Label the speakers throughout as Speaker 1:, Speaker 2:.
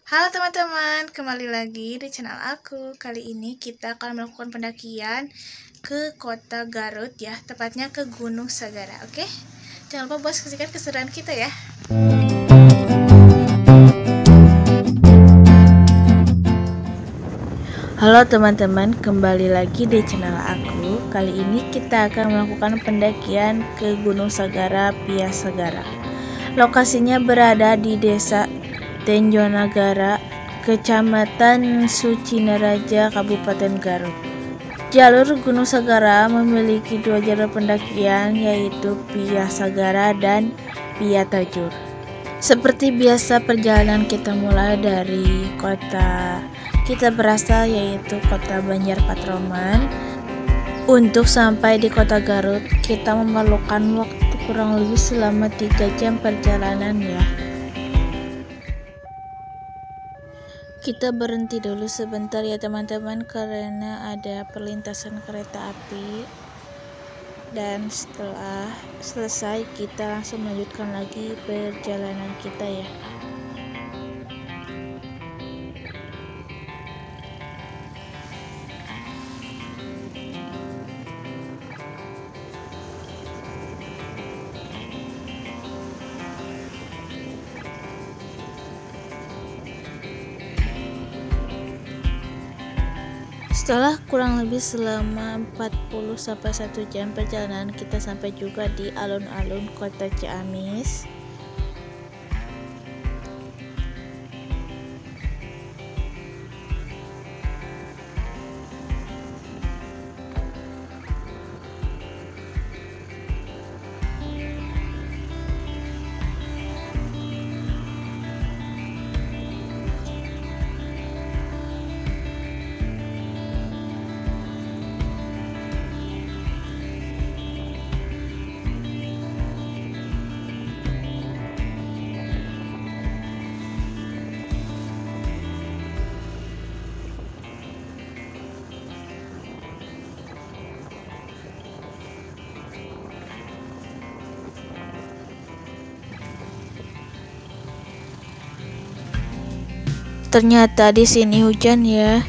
Speaker 1: Halo teman-teman, kembali lagi di channel aku. Kali ini kita akan melakukan pendakian ke kota Garut ya, tepatnya ke Gunung Sagara, oke? Jangan lupa buat saksikan keseruan kita ya. Halo teman-teman, kembali lagi di channel aku. Kali ini kita akan melakukan pendakian ke Gunung Sagara, Pia Sagara. Lokasinya berada di Desa Tenjonagara, Kecamatan Sucinaraja, Kabupaten Garut. Jalur Gunung Sagara memiliki dua jalur pendakian, yaitu Pia Sagara dan Pia Tajur. Seperti biasa, perjalanan kita mulai dari kota kita berasal, yaitu kota Banjar Patroman. Untuk sampai di kota Garut, kita memerlukan waktu kurang lebih selama 3 jam perjalanan ya. Kita berhenti dulu sebentar ya teman-teman, karena ada perlintasan kereta api. Dan setelah selesai kita langsung melanjutkan lagi perjalanan kita ya. Setelah kurang lebih selama 40-1 jam perjalanan, kita sampai juga di alun-alun kota Ciamis. Ternyata di sini hujan ya.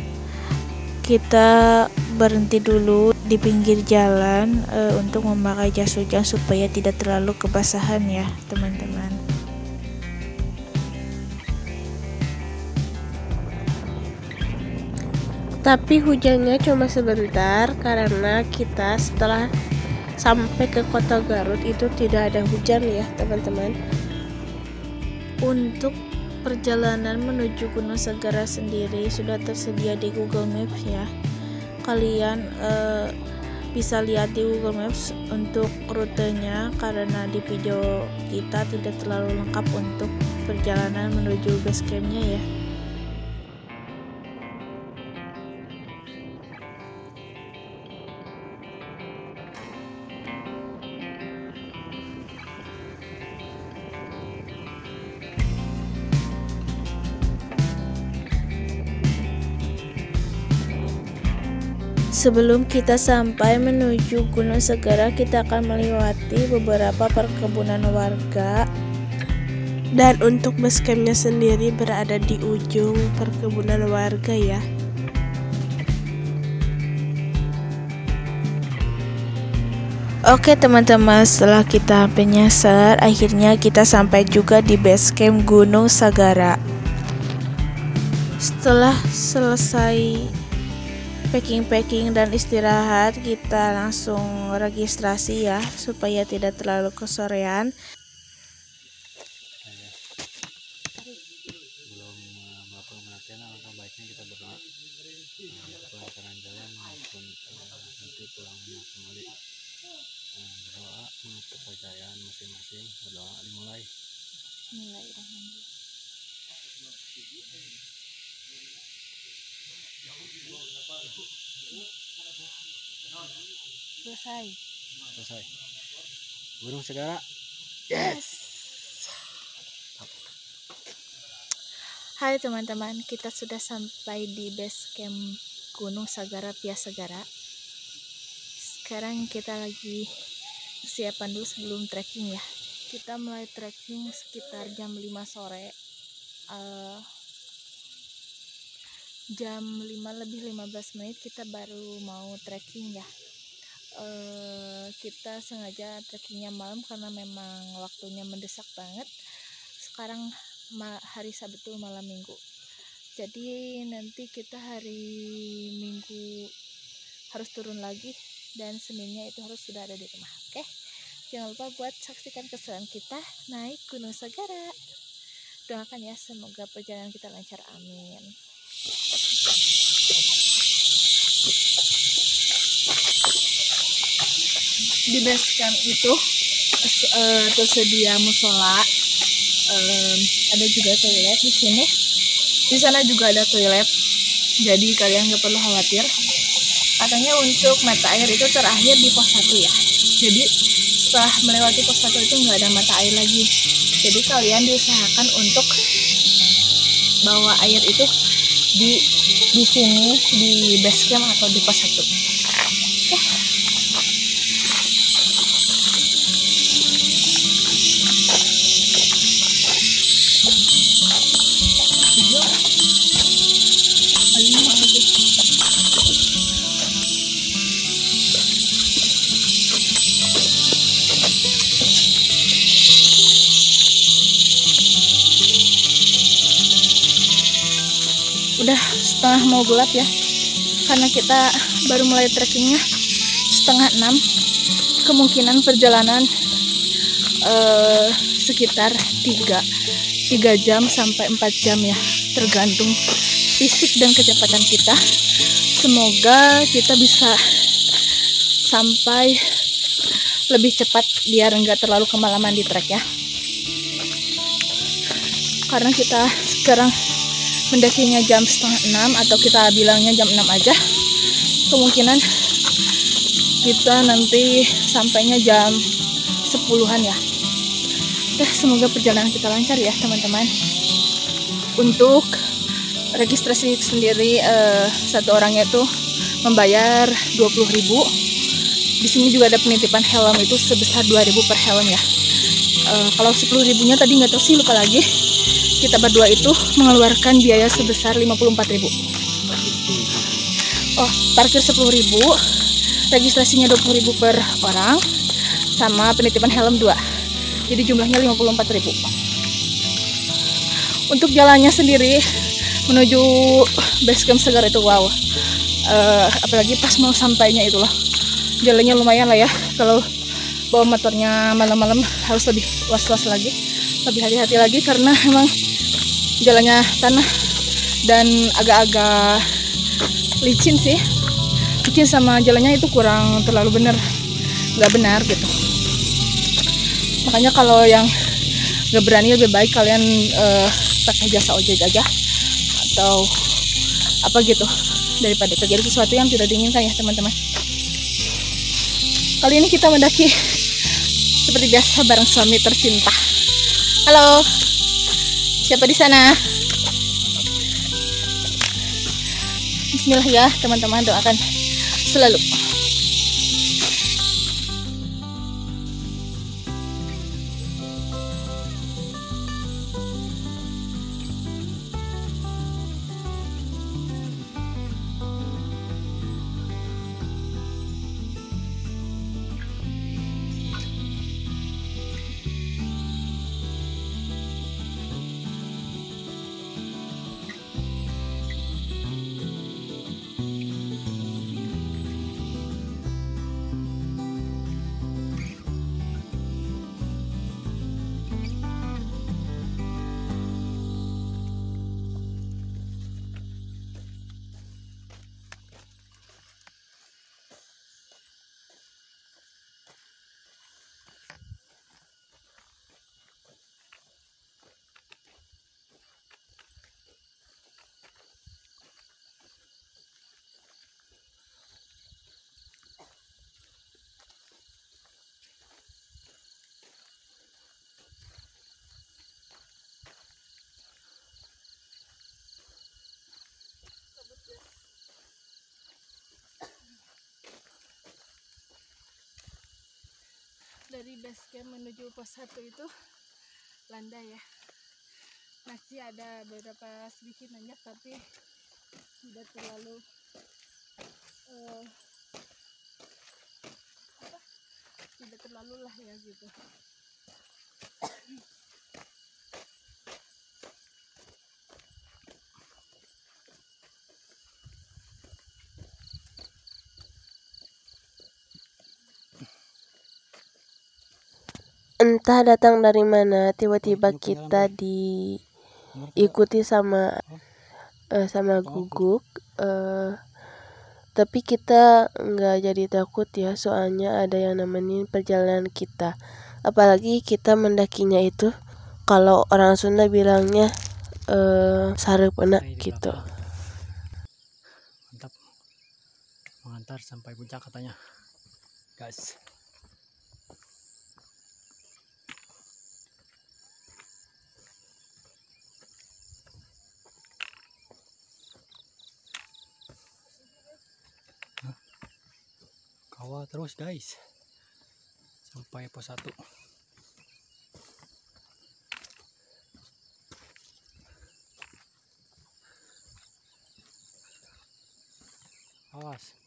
Speaker 1: Kita berhenti dulu di pinggir jalan untuk memakai jas hujan supaya tidak terlalu kebasahan ya, teman-teman. Tapi hujannya cuma sebentar karena kita setelah sampai ke kota Garut itu tidak ada hujan ya, teman-teman. Untuk perjalanan menuju Gunung Sagara sendiri sudah tersedia di Google Maps ya. Kalian bisa lihat di Google Maps untuk rutenya, karena di video kita tidak terlalu lengkap untuk perjalanan menuju base campnya ya. Sebelum kita sampai menuju Gunung Sagara, kita akan melewati beberapa perkebunan warga. Dan untuk base campnya sendiri berada di ujung perkebunan warga ya. Oke teman-teman, setelah kita menyasar, akhirnya kita sampai juga di base camp Gunung Sagara. Setelah selesai packing dan istirahat, kita langsung registrasi ya supaya tidak terlalu kesorean.
Speaker 2: Belum melakukan pendakian, alangkah baiknya kita berdoa kelancaran jalan maupun nanti pulangnya kembali. Berdoa menurut kepercayaan masing-masing. Berdoa dimulai. Selesai. Gunung Sagara.
Speaker 1: Yes. Hai teman-teman, kita sudah sampai di base camp Gunung Sagara, Pia Sagara. Sekarang kita lagi persiapan dulu sebelum trekking ya. Kita mulai trekking sekitar jam 5 sore. jam 5:15 kita baru mau trekking ya. Kita sengaja trekkingnya malam karena memang waktunya mendesak banget. Sekarang hari Sabtu malam Minggu, jadi nanti kita hari Minggu harus turun lagi dan Seninnya itu harus sudah ada di rumah. Oke, jangan lupa buat saksikan keseruan kita naik Gunung Sagara. Doakan ya, semoga perjalanan kita lancar, amin. Di base camp itu tersedia musola, ada juga toilet di sini. Di sana juga ada toilet, jadi kalian nggak perlu khawatir. Katanya untuk mata air itu terakhir di pos 1 ya. Jadi setelah melewati pos 1 itu nggak ada mata air lagi. Jadi kalian diusahakan untuk bawa air itu di sini, di base camp atau di pos 1. Oke. Udah setengah mau gelap ya, karena kita baru mulai trekkingnya 5:30. Kemungkinan perjalanan sekitar 3 jam sampai 4 jam ya, tergantung fisik dan kecepatan kita. Semoga kita bisa sampai lebih cepat biar nggak terlalu kemalaman di trek ya, karena kita sekarang mendakinya jam 5:30 atau kita bilangnya jam 6 aja. Kemungkinan kita nanti sampainya jam 10-an ya. Semoga perjalanan kita lancar ya teman-teman. Untuk registrasi sendiri satu orangnya itu membayar 20.000. Di sini juga ada penitipan helm itu sebesar 2.000 per helm ya. Kalau 10.000-nya tadi nggak tahu sih, lupa lagi. Kita berdua itu mengeluarkan biaya sebesar 54.000. Oh, parkir 10.000, registrasinya 20.000 per orang, sama penitipan helm 2. Jadi jumlahnya 54.000. Untuk jalannya sendiri menuju base camp Sagara itu wow. Apalagi pas mau sampainya itu loh. Jalannya lumayan lah ya. Kalau bawa motornya malam-malam harus lebih was-was lagi, lebih hati-hati lagi, karena emang jalannya tanah dan agak-agak licin sih. Licin sama jalannya itu kurang terlalu nggak benar gitu. Makanya kalau yang nggak berani lebih baik kalian pakai jasa ojek aja atau apa gitu, daripada terjadi sesuatu yang tidak diinginkan ya teman-teman. Kali ini kita mendaki seperti biasa bareng suami tercinta. Halo, siapa di sana? Bismillah ya teman-teman, doakan selalu. Dari base camp menuju pos 1 itu landai ya, masih ada beberapa sedikit nanjak, tapi tidak terlalu tidak terlalu lah ya gitu. Entah datang dari mana, tiba-tiba kita diikuti sama guguk. Tapi kita nggak jadi takut ya, soalnya ada yang nemenin perjalanan kita. Apalagi kita mendakinya itu, kalau orang Sunda bilangnya sarepena gitu.
Speaker 2: Mantap, mengantar sampai puncak katanya, guys. Kawal terus guys sampai pos 1. Awas.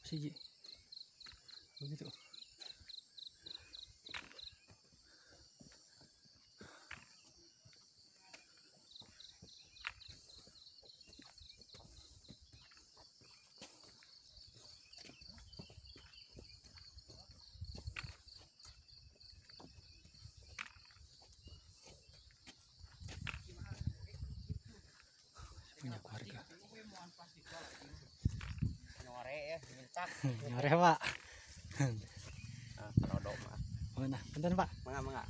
Speaker 2: Siji. Begitu. Punya keluarga.
Speaker 3: Nyore ya, mincak.
Speaker 2: Nyore pak.
Speaker 3: Rodok mah.
Speaker 2: Mana? Bentar pak.
Speaker 3: Mangga.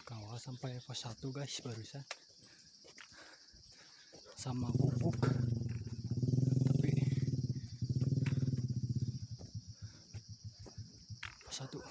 Speaker 2: Kawal sampai pos 1 guys barusan. Sama gubuk. Tapi pos 1.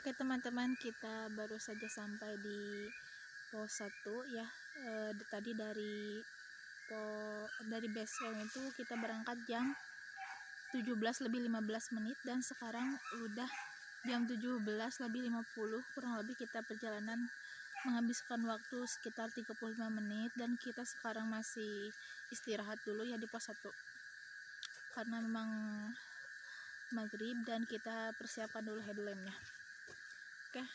Speaker 1: Oke teman-teman, kita baru saja sampai di pos 1 ya. Tadi dari base camp itu kita berangkat jam 17:15 dan sekarang udah jam 17:50. Kurang lebih kita perjalanan menghabiskan waktu sekitar 35 menit dan kita sekarang masih istirahat dulu ya di pos 1 karena memang maghrib dan kita persiapkan dulu headlampnya. Oke,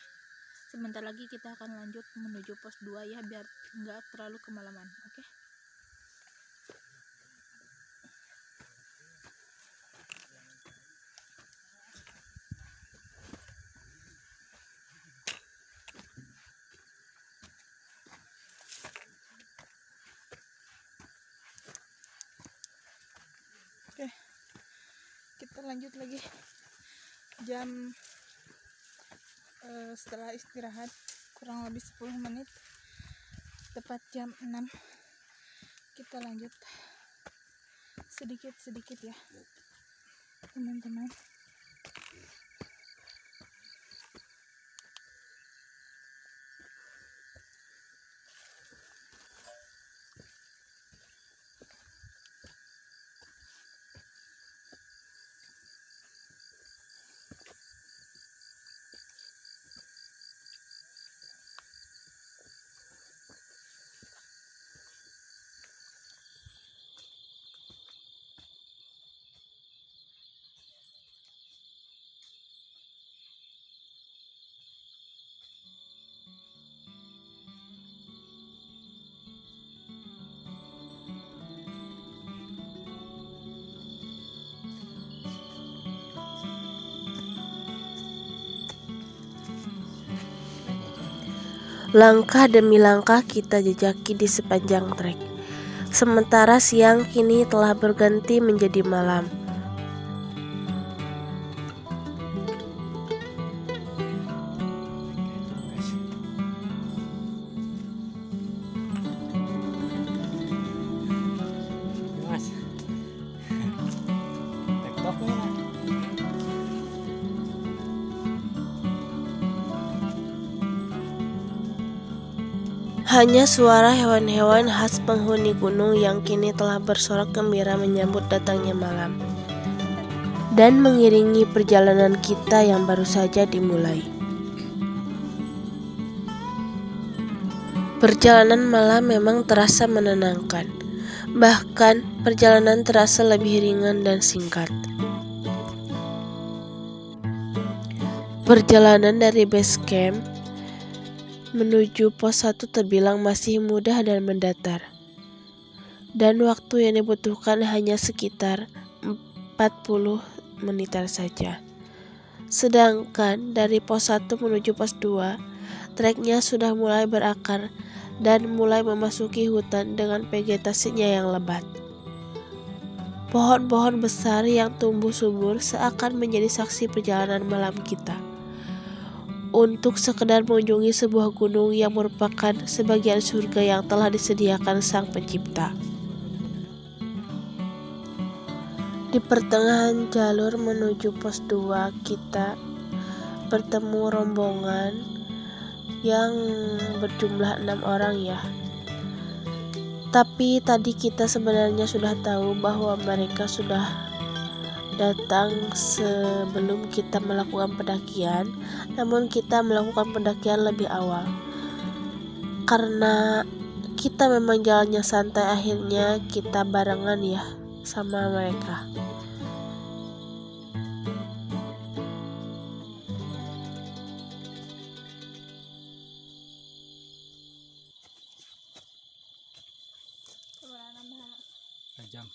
Speaker 1: sebentar lagi kita akan lanjut menuju pos 2 ya, biar nggak terlalu kemalaman. Oke. Oke, kita lanjut lagi jam setelah istirahat kurang lebih 10 menit, tepat jam 6 kita lanjut sedikit ya teman-teman.
Speaker 4: Langkah demi langkah kita jejaki di sepanjang trek. Sementara siang kini telah berganti menjadi malam.
Speaker 2: Mas. TikToknya.
Speaker 4: Hanya suara hewan-hewan khas penghuni gunung yang kini telah bersorak gembira menyambut datangnya malam dan mengiringi perjalanan kita yang baru saja dimulai. Perjalanan malam memang terasa menenangkan, bahkan perjalanan terasa lebih ringan dan singkat. Perjalanan dari base camp menuju pos 1 terbilang masih mudah dan mendatar, dan waktu yang dibutuhkan hanya sekitar 40 menitan saja. Sedangkan dari pos 1 menuju pos 2, treknya sudah mulai berakar dan mulai memasuki hutan dengan vegetasinya yang lebat. Pohon-pohon besar yang tumbuh subur seakan menjadi saksi perjalanan malam kita untuk sekedar mengunjungi sebuah gunung yang merupakan sebagian surga yang telah disediakan Sang Pencipta. Di pertengahan jalur menuju pos 2 kita bertemu rombongan yang berjumlah 6 orang ya. Tapi tadi kita sebenarnya sudah tahu bahwa mereka sudah datang sebelum kita melakukan pendakian, namun kita melakukan pendakian lebih awal. Karena kita memang jalannya santai, akhirnya kita barengan ya sama mereka.
Speaker 2: Tajam.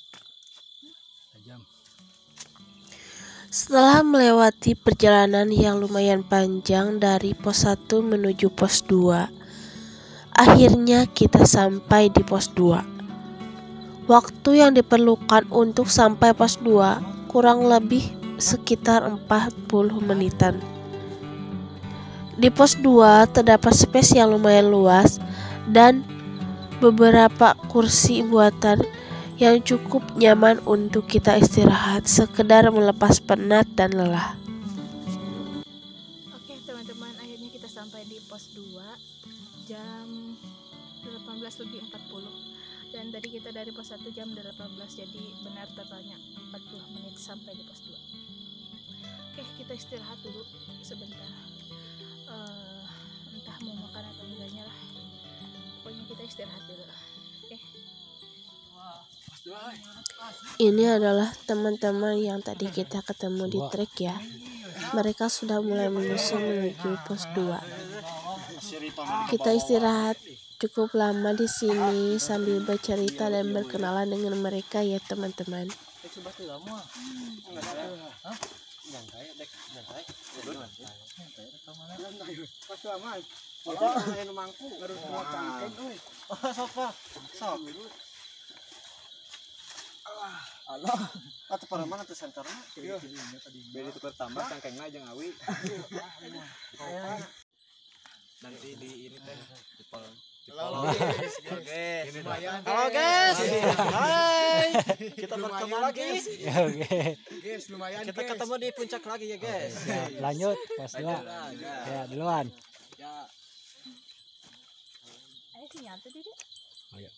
Speaker 4: Setelah melewati perjalanan yang lumayan panjang dari pos 1 menuju pos 2, akhirnya kita sampai di pos 2. Waktu yang diperlukan untuk sampai pos 2 kurang lebih sekitar 40 menitan. Di pos 2 terdapat space yang lumayan luas dan beberapa kursi buatan yang cukup nyaman untuk kita istirahat, sekedar melepas penat dan lelah.
Speaker 1: Oke teman-teman, akhirnya kita sampai di pos 2 jam 18:40, dan tadi kita dari pos 1 jam 18, jadi benar totalnya 40 menit sampai di pos 2. Oke, kita istirahat dulu sebentar, entah mau makan atau enggaknya lah, pokoknya kita istirahat dulu. Oke.
Speaker 4: Ini adalah teman-teman yang tadi kita ketemu di trek ya. Mereka sudah mulai menyusun menuju pos 2. Kita istirahat cukup lama di sini sambil bercerita dan berkenalan dengan mereka ya teman-teman.
Speaker 3: Atau para mana tuh senternya? Beli itu bertambah cangkengna jeung awi. Nanti di ini teh di pol. Halo guys. Hai. Kita bertemu lagi.
Speaker 2: Oke.
Speaker 3: Guys, lumayan. Kita ketemu di puncak lagi ya guys.
Speaker 2: Lanjut pos 2. Ya, duluan.
Speaker 3: Ya.
Speaker 1: Ayo sinyal tuh Dede.
Speaker 2: Ayo.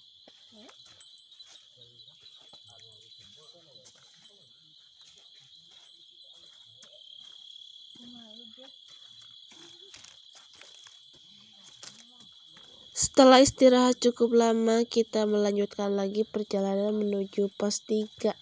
Speaker 4: Setelah istirahat cukup lama, kita melanjutkan lagi perjalanan menuju pos 3.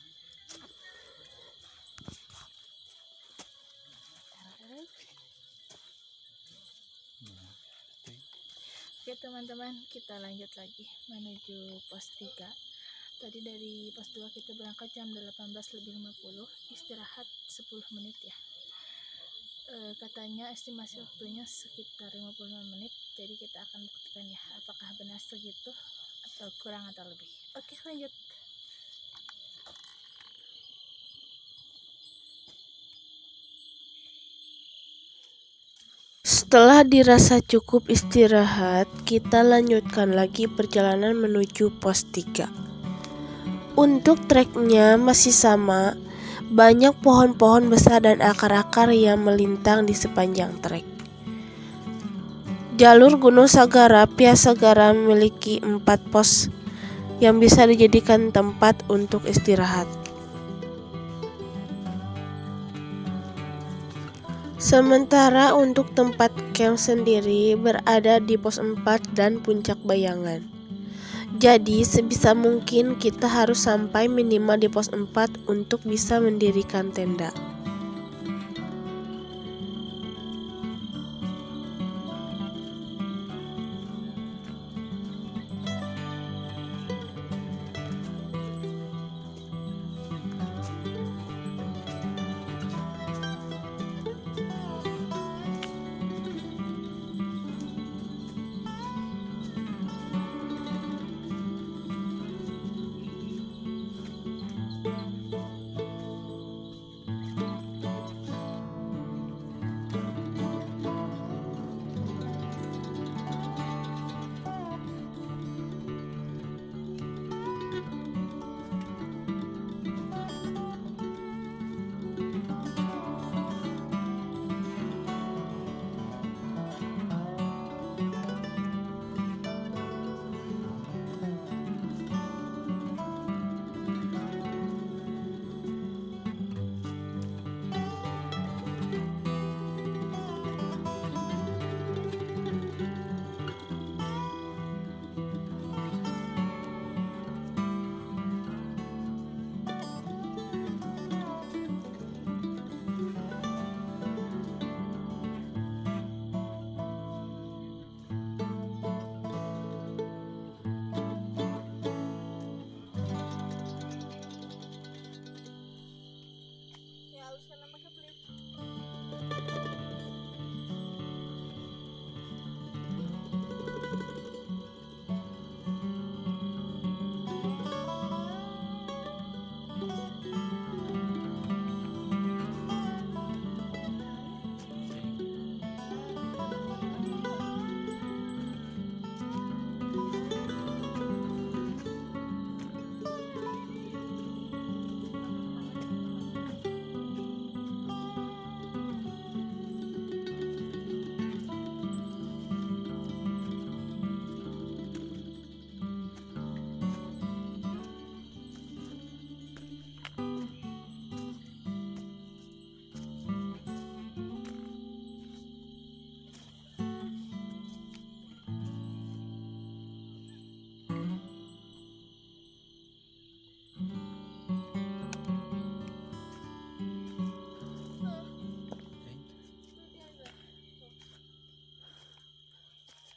Speaker 1: Oke teman-teman, kita lanjut lagi menuju pos 3. Tadi dari pos 2 kita berangkat jam 18:50, istirahat 10 menit ya. Katanya estimasi waktunya sekitar 55 menit, Jadi kita akan buktikan ya apakah benar segitu atau kurang atau lebih. Oke, lanjut.
Speaker 4: Setelah dirasa cukup istirahat, kita lanjutkan lagi perjalanan menuju pos 3. Untuk treknya masih sama, banyak pohon-pohon besar dan akar-akar yang melintang di sepanjang trek. Jalur Gunung Sagara Pia Sagara memiliki 4 pos yang bisa dijadikan tempat untuk istirahat. Sementara untuk tempat camp sendiri berada di pos 4 dan Puncak Bayangan. Jadi sebisa mungkin kita harus sampai minimal di pos 4 untuk bisa mendirikan tenda.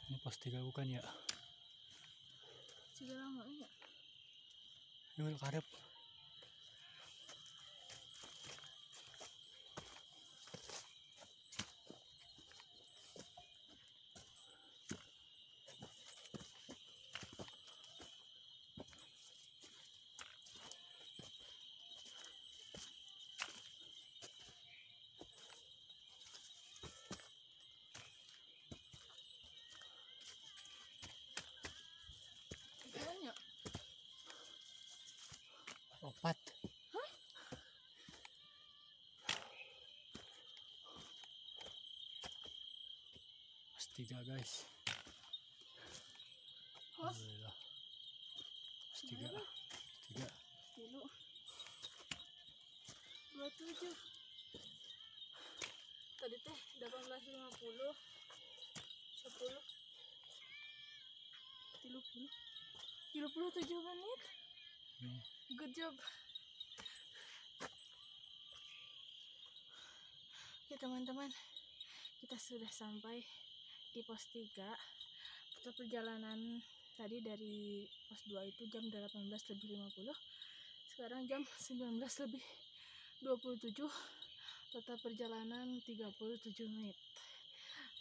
Speaker 2: Ini pos 3 bukan ya?
Speaker 1: Sudah lama enggak?
Speaker 2: Ini udah karep.
Speaker 1: Banyak.
Speaker 2: Opat. Pos 3 guys. Alhamdulillah. Pos 3. 3.
Speaker 1: Dulu 27. Tadi teh 18.50. 10. 37 menit. Good job. Oke teman-teman, kita sudah sampai di pos 3. Kita perjalanan tadi dari pos 2 itu jam 18.50. Sekarang jam 19.27. Total perjalanan 37 menit.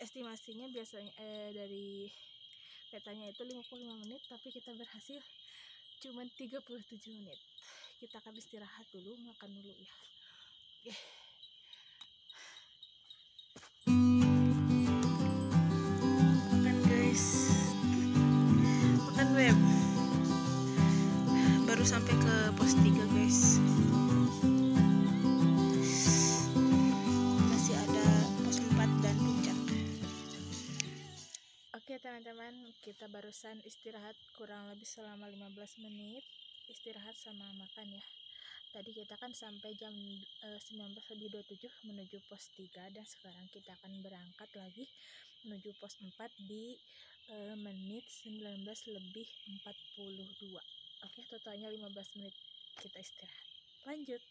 Speaker 1: estimasinya biasanya dari petanya itu 55 menit, tapi kita berhasil cuman 37 menit. Kita akan istirahat dulu, makan dulu ya. Oke. Makan guys, makan web. Baru sampai ke pos 3 guys. Masih ada pos 4 dan puncak. Oke teman-teman, kita barusan istirahat kurang lebih selama 15 menit. Istirahat sama makan ya. Tadi kita kan sampai jam 19:27 menuju pos 3, dan sekarang kita akan berangkat lagi menuju pos 4 di menit 19:42. Oke, totalnya 15 menit kita istirahat. Lanjut.